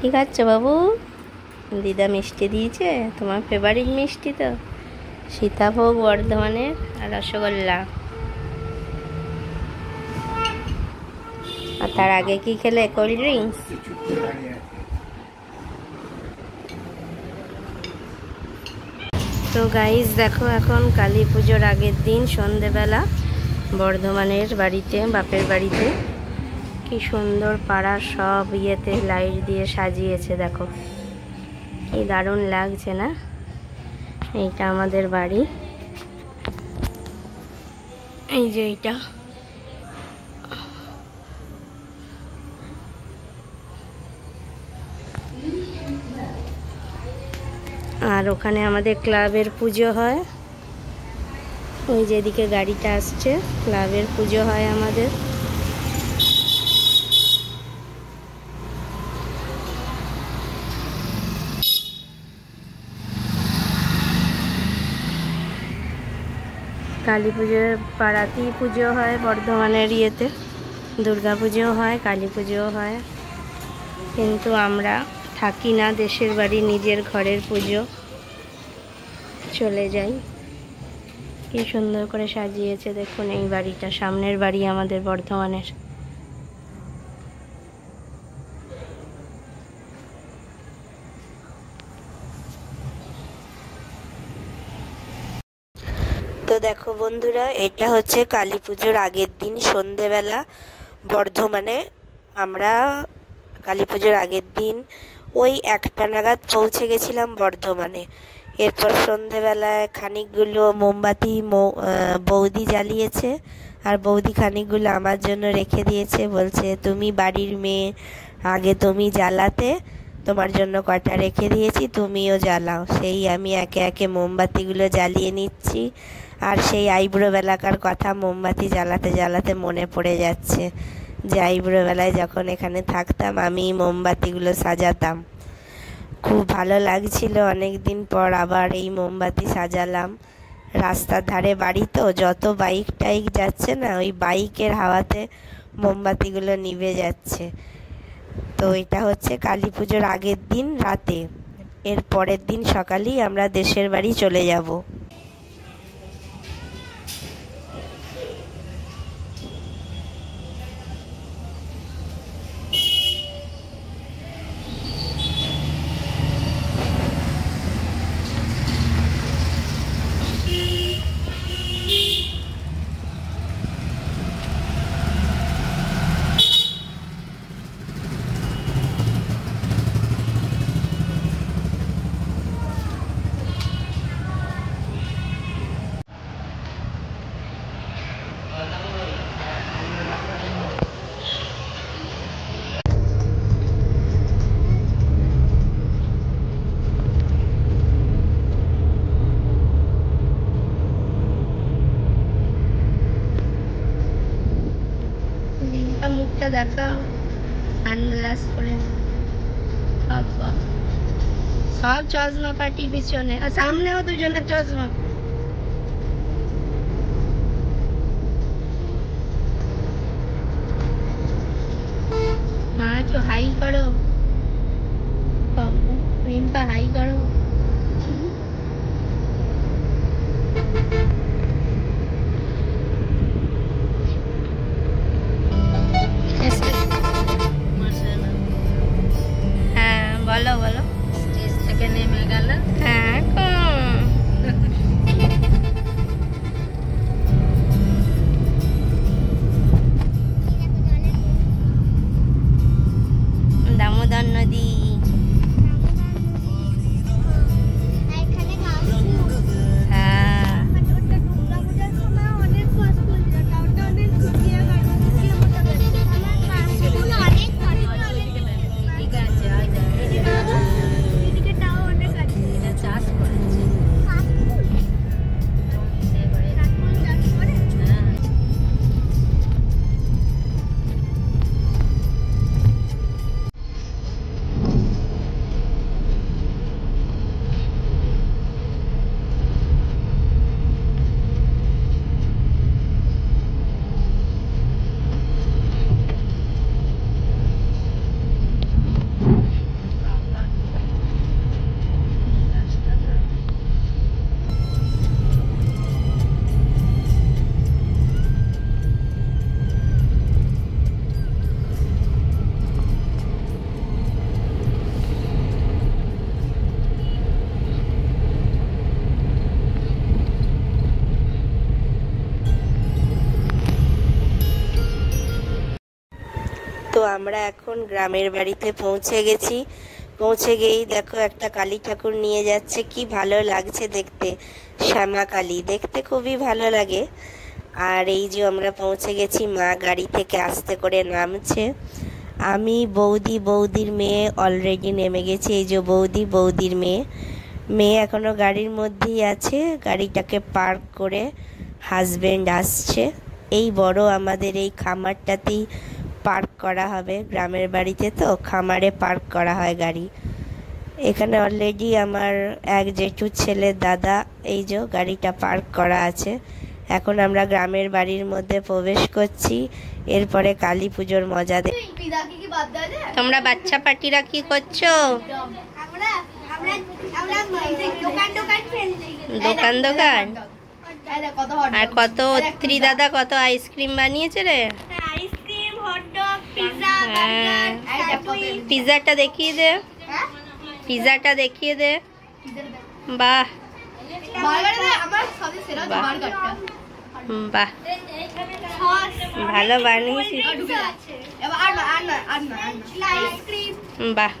কি খাচ্ছ বাবু? দিদা মিষ্টি দিয়েছে, তোমার ফেভারিট মিষ্টি তো, সীতাভোগ বর্ধমানের আর রসগোল্লা। আর তার আগে কি খেলে? Cold drinks. তো গাইস দেখো, এখন কালী পুজোর আগের দিন সন্ধেবেলা বর্ধমানের বাড়িতে, বাপের বাড়িতে কি সুন্দর পাড়ার সব ইয়েতে লাইট দিয়ে সাজিয়েছে। দেখো কি দারুণ লাগছে না? এইটা আমাদের বাড়ি, এই যে এইটা। আর ওখানে আমাদের ক্লাবের পুজো হয়, ওই যেদিকে গাড়িটা আসছে, ক্লাবের পুজো হয় আমাদের। কালী পুজোর পাড়াতেই পুজো হয় বর্ধমানের ইয়েতে, দুর্গা পুজোও হয়, কালী পুজোও হয়, কিন্তু আমরা থাকি না, দেশের বাড়ি, নিজের ঘরের পুজো চলে যাই। কি সুন্দর করে সাজিয়েছে দেখুন এই বাড়িটা, সামনের বাড়ি আমাদের বর্ধমানের। তো দেখো বন্ধুরা, এটা হচ্ছে কালী পুজোর আগের দিন সন্ধেবেলা বর্ধমানে। আমরা কালী পুজোর আগের দিন ওই 1টা নাগাদ পৌঁছে গেছিলাম বর্ধমানে। এরপর সন্ধেবেলায় খানিকগুলো মোমবাতি বৌদি জ্বালিয়েছে, আর বৌদি খানিকগুলো আমার জন্য রেখে দিয়েছে, বলছে তুমি বাড়ির মেয়ে, আগে তুমি জ্বালাতে, তোমার জন্য কটা রেখে দিয়েছি, তুমিও জ্বালাও। সেই আমি একে একে মোমবাতিগুলো জ্বালিয়ে নিচ্ছি। আর সেই আইবুড়ো বেলাকার কথা মোমবাতি জ্বালাতে জ্বালাতে মনে পড়ে যাচ্ছে যে আইবুড়ো বেলায় যখন এখানে থাকতাম আমি মোমবাতিগুলো সাজাতাম। খুব ভালো লাগছিল, অনেক দিন পর আবার এই মোমবাতি সাজালাম। রাস্তার ধারে বাড়ি তো, যত বাইক টাইক যাচ্ছে না, ওই বাইকের হাওয়াতে মোমবাতিগুলো নিভে যাচ্ছে। তো এটা হচ্ছে কালী পুজোর আগের দিন রাতে। এর পরের দিন সকালেই আমরা দেশের বাড়ি চলে যাব। মুখটা দেখা, সানগ্লাস পরে, সব চশমা পাটি পিছনে, আর সামনেও দুজনের চশমা। মা একটু হাই করো, রিম্পা হাই করো। হ্যাঁ বলো বলো। স্টেজ থেকে নেমে গেল। হ্যাঁ দামোদর তো আমরা এখন গ্রামের বাড়িতে পৌঁছে গেছি। পৌঁছে গিয়েই দেখো একটা কালী ঠাকুর নিয়ে যাচ্ছে, কি ভালো লাগছে দেখতে। শ্যামা কালী দেখতে খুবই ভালো লাগে। আর এই যে আমরা পৌঁছে গেছি, মা গাড়ি থেকে আস্তে করে নামছে। আমি বৌদির মেয়ে অলরেডি নেমে গেছি। এই যে বৌদির মেয়ে এখনো গাড়ির মধ্যেই আছে। গাড়িটাকে পার্ক করে হাজবেন্ড আসছে। এই বড় আমাদের এই খামারটাতেই পার্ক করা হবে। গ্রামের বাড়িতে তো খামারে পার্ক করা হয় গাড়ি। এখানে অলরেডি আমার এক জেঠুর ছেলের দাদা এই যে গাড়িটা পার্ক করা আছে। এখন আমরা গ্রামের বাড়ির মধ্যে প্রবেশ করছি। এরপরে কালী পুজোর মজা দেখ। তোমরা বাচ্চা পার্টিরা কি করছো? দোকান আর কত দাদা কত আইসক্রিম বানিয়েছে রে। পিৎজাটা দেখিয়ে দে, পিৎজাটা দেখিয়ে দে। বাহ বাহ, ভালো বানিয়েছিস। বাহ,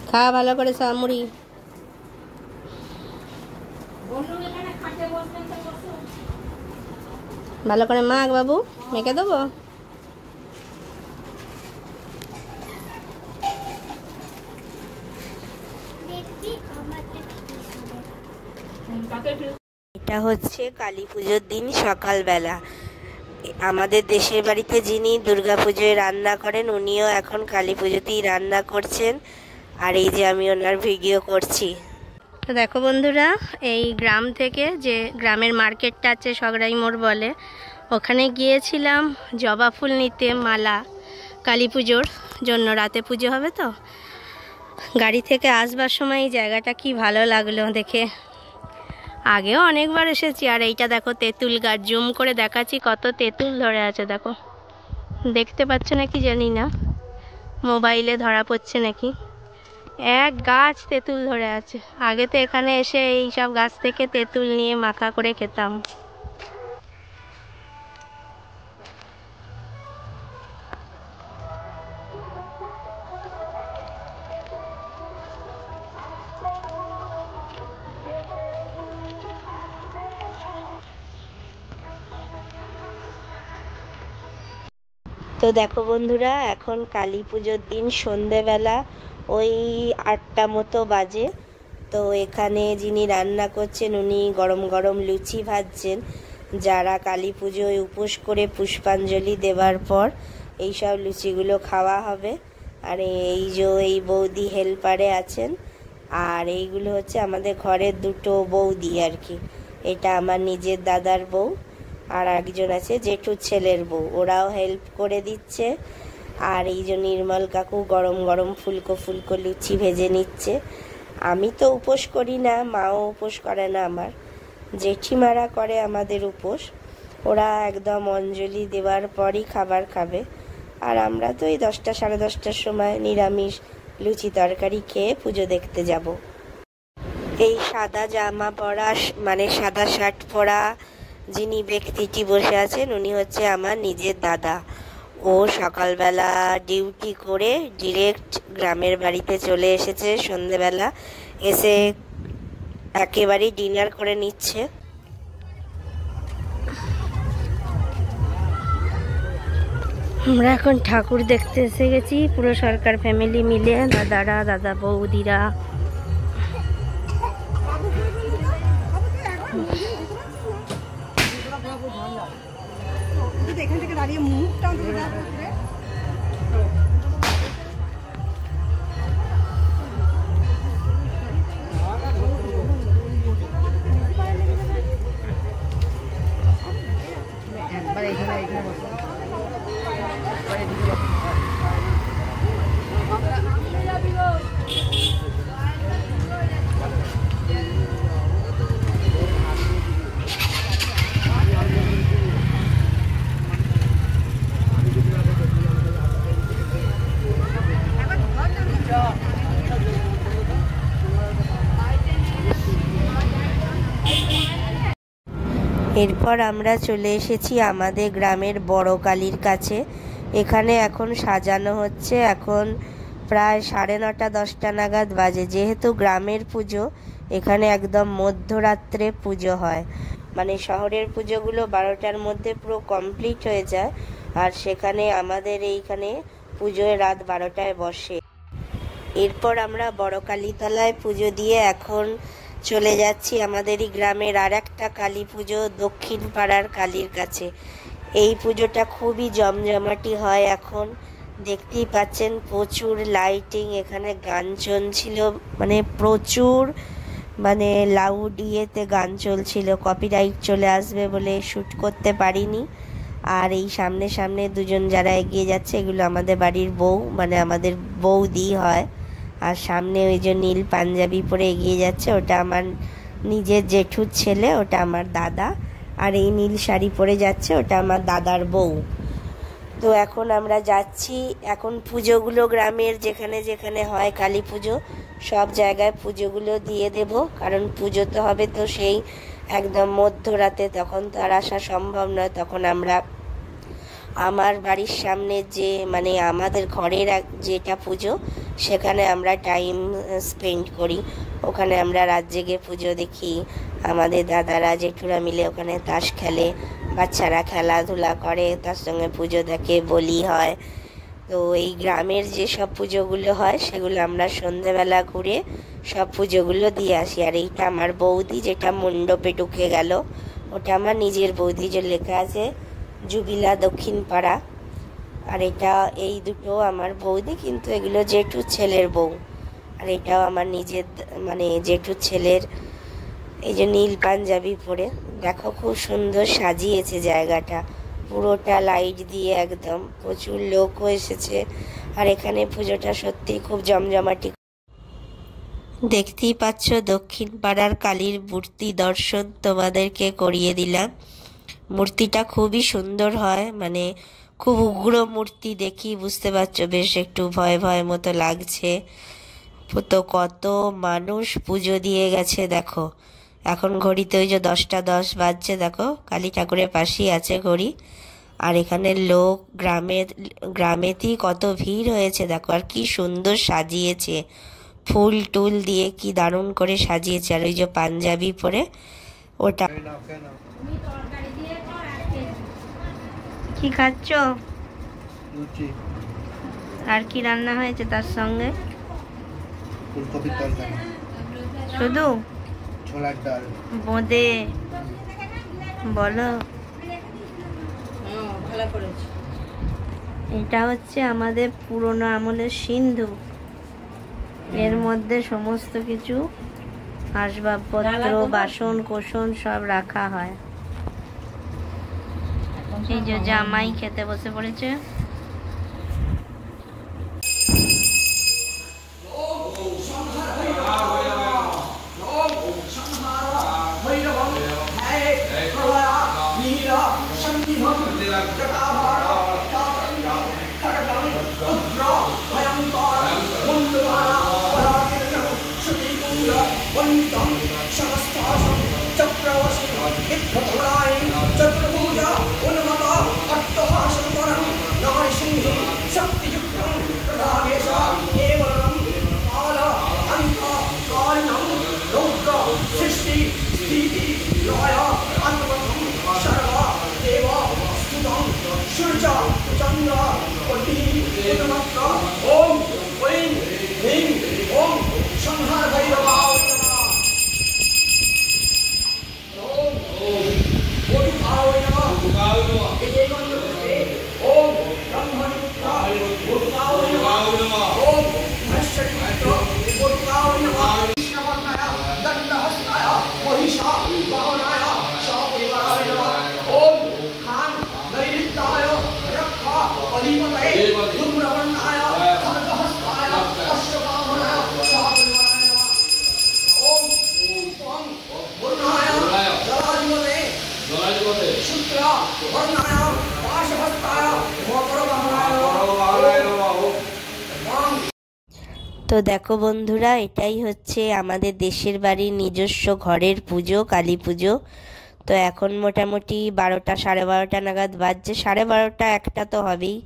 খা ভালো করে মুড়ি। ভালো করে মাখ বাবু, মেখে দেবো। এটা হচ্ছে কালী পুজোর দিন সকালবেলা। আমাদের দেশের বাড়িতে যিনি দুর্গাপুজোয় রান্না করেন উনিও এখন কালী পুজোতেই রান্না করছেন। আর এই যে আমি ওনার ভিডিও করছি। তো দেখো বন্ধুরা, এই গ্রাম থেকে যে গ্রামের মার্কেটটা আছে সগড়াই মোড় বলে, ওখানে গিয়েছিলাম জবা ফুল নিতে, মালা কালী পুজোর জন্য। রাতে পুজো হবে তো। গাড়ি থেকে আসবার সময় এই জায়গাটা কি ভালো লাগলো দেখে। আগেও অনেকবার এসেছি। আর এইটা দেখো তেঁতুল গাছ, জুম করে দেখাচ্ছি কত তেঁতুল ধরে আছে। দেখো, দেখতে পাচ্ছ নাকি জানি না, মোবাইলে ধরা পড়ছে নাকি। এক গাছ তেঁতুল ধরে আছে। আগে তো এখানে এসে এই সব গাছ থেকে তেঁতুল নিয়ে মাখা করে খেতাম। তো দেখো বন্ধুরা, এখন কালী পুজোর দিন সন্ধেবেলা ওই 8টা মতো বাজে। তো এখানে যিনি রান্না করছেন উনি গরম গরম লুচি ভাজছেন। যারা কালী পুজোয় উপোস করে পুষ্পাঞ্জলি দেওয়ার পর এইসব লুচিগুলো খাওয়া হবে। আর এই বৌদি হেল্পারে আছেন। আর এইগুলো হচ্ছে আমাদের ঘরের দুটো বৌদি আর কি। এটা আমার নিজের দাদার বউ, আর একজন আছে জেঠুর ছেলের বউ, ওরাও হেল্প করে দিচ্ছে। আর এই যে নির্মল কাকু গরম গরম ফুলকো লুচি ভেজে নিচ্ছে। আমি তো উপোস করি না, মাও উপোস করে না, আমার জেঠিমারা করে আমাদের উপোস। ওরা একদম অঞ্জলি দেওয়ার পরই খাবার খাবে। আর আমরা তো এই 10টা সাড়ে 10টার সময় নিরামিষ লুচি তরকারি খেয়ে পুজো দেখতে যাব। এই সাদা জামা পরা, মানে সাদা শার্ট পরা যিনি ব্যক্তিটি বসে আছেন উনি হচ্ছে আমার নিজের দাদা। ও সকালবেলা ডিউটি করে ডিরেক্ট গ্রামের বাড়িতে চলে এসেছে সন্ধেবেলা। এসে একেবারেই ডিনার করে নিচ্ছে। আমরা এখন ঠাকুর দেখতে এসে গেছি পুরো সরকার ফ্যামিলি মিলে, দাদারা, দাদা বৌদিরা। এখান থেকে দাঁড়িয়ে মুখটা এরপর আমরা চলে এসেছি আমাদের গ্রামের বড় কালীর কাছে। এখানে এখন সাজানো হচ্ছে, এখন প্রায় 9:30 10টা নাগাদ বাজে। যেহেতু গ্রামের পুজো, এখানে একদম মধ্যরাত্রে পুজো হয়, মানে শহরের পুজোগুলো 12টার মধ্যে পুরো কমপ্লিট হয়ে যায়, আর সেখানে আমাদের এইখানে পুজোয় রাত 12টায় বসে। এরপর আমরা বড় কালীতলায় পুজো দিয়ে এখন চলে যাচ্ছি আমাদেরই গ্রামের আর একটা কালী পুজো, দক্ষিণ পাড়ার কালীর কাছে। এই পুজোটা খুবই জমজমাটি হয়। এখন দেখতেই পাচ্ছেন প্রচুর লাইটিং, এখানে গান চলছিল, মানে প্রচুর, মানে লাউড ইয়েতে গান চলছিল। কপিরাইট চলে আসবে বলে শ্যুট করতে পারিনি। আর এই সামনে সামনে দুজন যারা এগিয়ে যাচ্ছে, এগুলো আমাদের বাড়ির বউ, মানে আমাদের বৌদি হয়। আর সামনে ওই যে নীল পাঞ্জাবি পরে এগিয়ে যাচ্ছে, ওটা আমার নিজের জেঠুর ছেলে, ওটা আমার দাদা। আর এই নীল শাড়ি পরে যাচ্ছে, ওটা আমার দাদার বউ। তো এখন আমরা যাচ্ছি, এখন পুজোগুলো গ্রামের যেখানে যেখানে হয় কালী পুজো, সব জায়গায় পুজোগুলো দিয়ে দেব, কারণ পুজো তো হবে তো সেই একদম মধ্যরাতে, তখন তো আর আসা সম্ভব নয়। তখন আমরা আমার বাড়ির সামনে যে, মানে আমাদের ঘরের যেটা পুজো, সেখানে আমরা টাইম স্পেন্ড করি। ওখানে আমরা রাত জেগে পুজো দেখি, আমাদের দাদারা জেঠুরা মিলে ওখানে তাস খেলে, বাচ্চারা খেলাধুলা করে, তার সঙ্গে পুজো দেখে, বলি হয়। তো এই গ্রামের যেসব পুজোগুলো হয় সেগুলো আমরা সন্ধেবেলা ঘুরে সব পুজোগুলো দিয়ে আসি। আর এইটা আমার বৌদি, যেটা মণ্ডপে ঢুকে গেল, ওটা আমার নিজের বৌদি, যে লেখা আছে জুবিলা দক্ষিণ পাড়া। আর এটা, এই দুটো আমার বৌদি, কিন্তু এগুলো জেঠুর ছেলের বউ। আর এটাও আমার নিজের, মানে জেঠুর ছেলের। এই যে নীল পাঞ্জাবি পরে, দেখো খুব সুন্দর সাজিয়েছে জায়গাটা, পুরোটা লাইট দিয়ে একদম। প্রচুর লোকও এসেছে, আর এখানে পুজোটা সত্যি খুব জমজমাটি। দেখতেই পাচ্ছ দক্ষিণ পাড়ার কালীর মূর্তি দর্শন তোমাদেরকে করিয়ে দিলাম। মূর্তিটা খুবই সুন্দর হয়, মানে খুব উগ্র মূর্তি, দেখি বুঝতে পারছো, বেশ একটু ভয় ভয় মতো লাগছে। তো কত মানুষ পুজো দিয়ে গেছে দেখো। এখন ঘড়িতে ওই যে 10টা 10 বাজছে, দেখো কালী ঠাকুরের পাশেই আছে ঘড়ি। আর এখানে লোক, গ্রামেতেই কত ভিড় হয়েছে দেখো। আর কি সুন্দর সাজিয়েছে, ফুল টুল দিয়ে কি দারুণ করে সাজিয়েছে। আর ওই যে পাঞ্জাবি পরে, ওটা কি খাচ্ছ? আর কি রান্না হয়েছে তার সঙ্গে? ফুলকপির তরকারি, শুধু ছোলার ডাল, বোঁদে, বলো। এটা হচ্ছে আমাদের পুরনো আমলের সিন্ধু, এর মধ্যে সমস্ত কিছু আসবাবপত্র, বাসন কোসন সব রাখা হয়। এই যে জামাই খেতে বসে পড়েছে। তো দেখো বন্ধুরা, এটাই হচ্ছে আমাদের দেশের বাড়ির নিজস্ব ঘরের পুজো, কালী পুজো। তো এখন মোটামুটি 12টা, 12:30 নাগাদ বাজছে, 12:30 একটা তো হবেই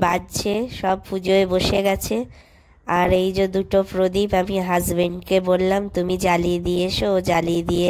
বাজছে। সব পুজোয় বসে গেছে। আর এই যে দুটো প্রদীপ আমি হাজবেন্ডকে বললাম তুমি জ্বালিয়ে দিয়ে এসো, ও জ্বালিয়ে দিয়ে